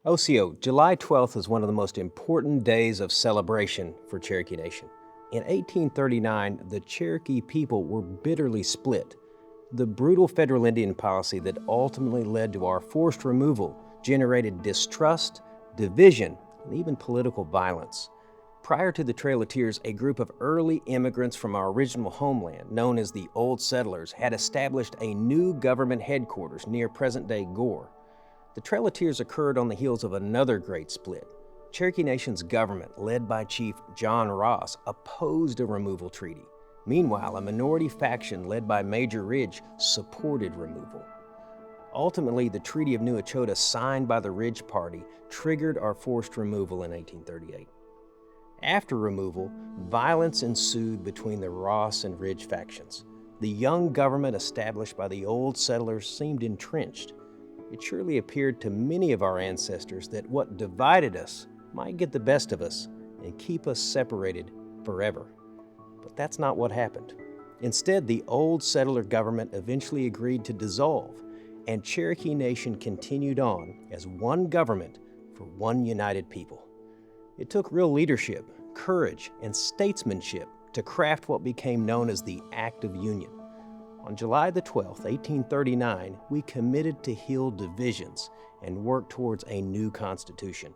OCO, July 12th is one of the most important days of celebration for Cherokee Nation. In 1839, the Cherokee people were bitterly split. The brutal federal Indian policy that ultimately led to our forced removal generated distrust, division, and even political violence. Prior to the Trail of Tears, a group of early immigrants from our original homeland, known as the Old Settlers, had established a new government headquarters near present-day Gore. The Trail of Tears occurred on the heels of another great split. Cherokee Nation's government, led by Chief John Ross, opposed a removal treaty. Meanwhile, a minority faction led by Major Ridge supported removal. Ultimately, the Treaty of New Echota, signed by the Ridge Party, triggered our forced removal in 1838. After removal, violence ensued between the Ross and Ridge factions. The young government established by the Old Settlers seemed entrenched. It surely appeared to many of our ancestors that what divided us might get the best of us and keep us separated forever. But that's not what happened. Instead, the Old Settler government eventually agreed to dissolve, and Cherokee Nation continued on as one government for one united people. It took real leadership, courage, and statesmanship to craft what became known as the Act of Union. On July the 12th, 1839, we committed to heal divisions and work towards a new Constitution.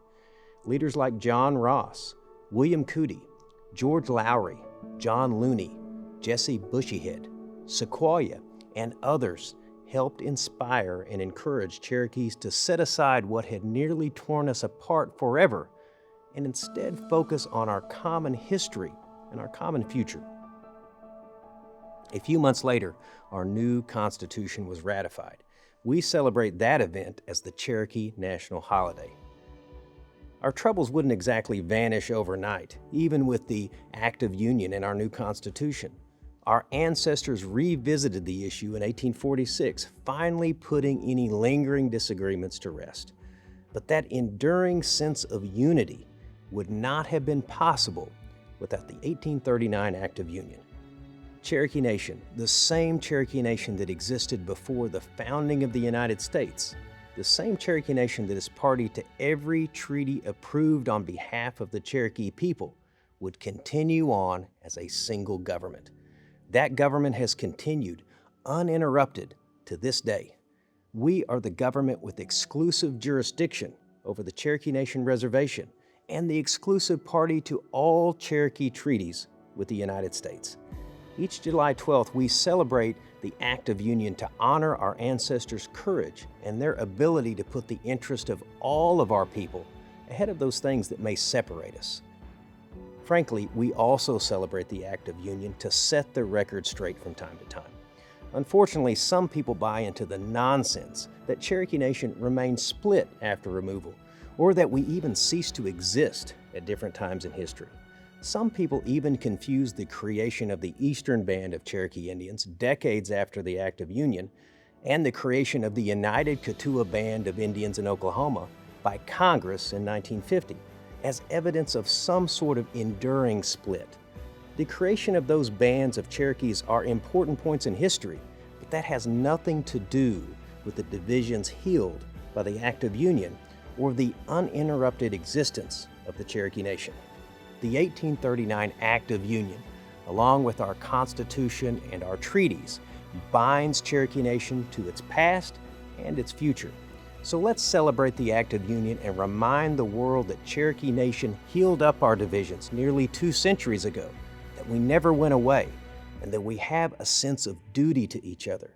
Leaders like John Ross, William Cootie, George Lowry, John Looney, Jesse Bushyhead, Sequoyah, and others helped inspire and encourage Cherokees to set aside what had nearly torn us apart forever and instead focus on our common history and our common future. A few months later, our new Constitution was ratified. We celebrate that event as the Cherokee National Holiday. Our troubles wouldn't exactly vanish overnight, even with the Act of Union and our new Constitution. Our ancestors revisited the issue in 1846, finally putting any lingering disagreements to rest. But that enduring sense of unity would not have been possible without the 1839 Act of Union. Cherokee Nation, the same Cherokee Nation that existed before the founding of the United States, the same Cherokee Nation that is party to every treaty approved on behalf of the Cherokee people, would continue on as a single government. That government has continued uninterrupted to this day. We are the government with exclusive jurisdiction over the Cherokee Nation Reservation and the exclusive party to all Cherokee treaties with the United States. Each July 12th, we celebrate the Act of Union to honor our ancestors' courage and their ability to put the interest of all of our people ahead of those things that may separate us. Frankly, we also celebrate the Act of Union to set the record straight from time to time. Unfortunately, some people buy into the nonsense that Cherokee Nation remains split after removal, or that we even cease to exist at different times in history. Some people even confuse the creation of the Eastern Band of Cherokee Indians decades after the Act of Union and the creation of the United Kituah Band of Indians in Oklahoma by Congress in 1950 as evidence of some sort of enduring split. The creation of those bands of Cherokees are important points in history, but that has nothing to do with the divisions healed by the Act of Union or the uninterrupted existence of the Cherokee Nation. The 1839 Act of Union, along with our Constitution and our treaties, binds Cherokee Nation to its past and its future. So let's celebrate the Act of Union and remind the world that Cherokee Nation healed up our divisions nearly 2 centuries ago, that we never went away, and that we have a sense of duty to each other.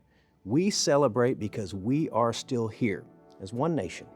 We celebrate because we are still here as one nation.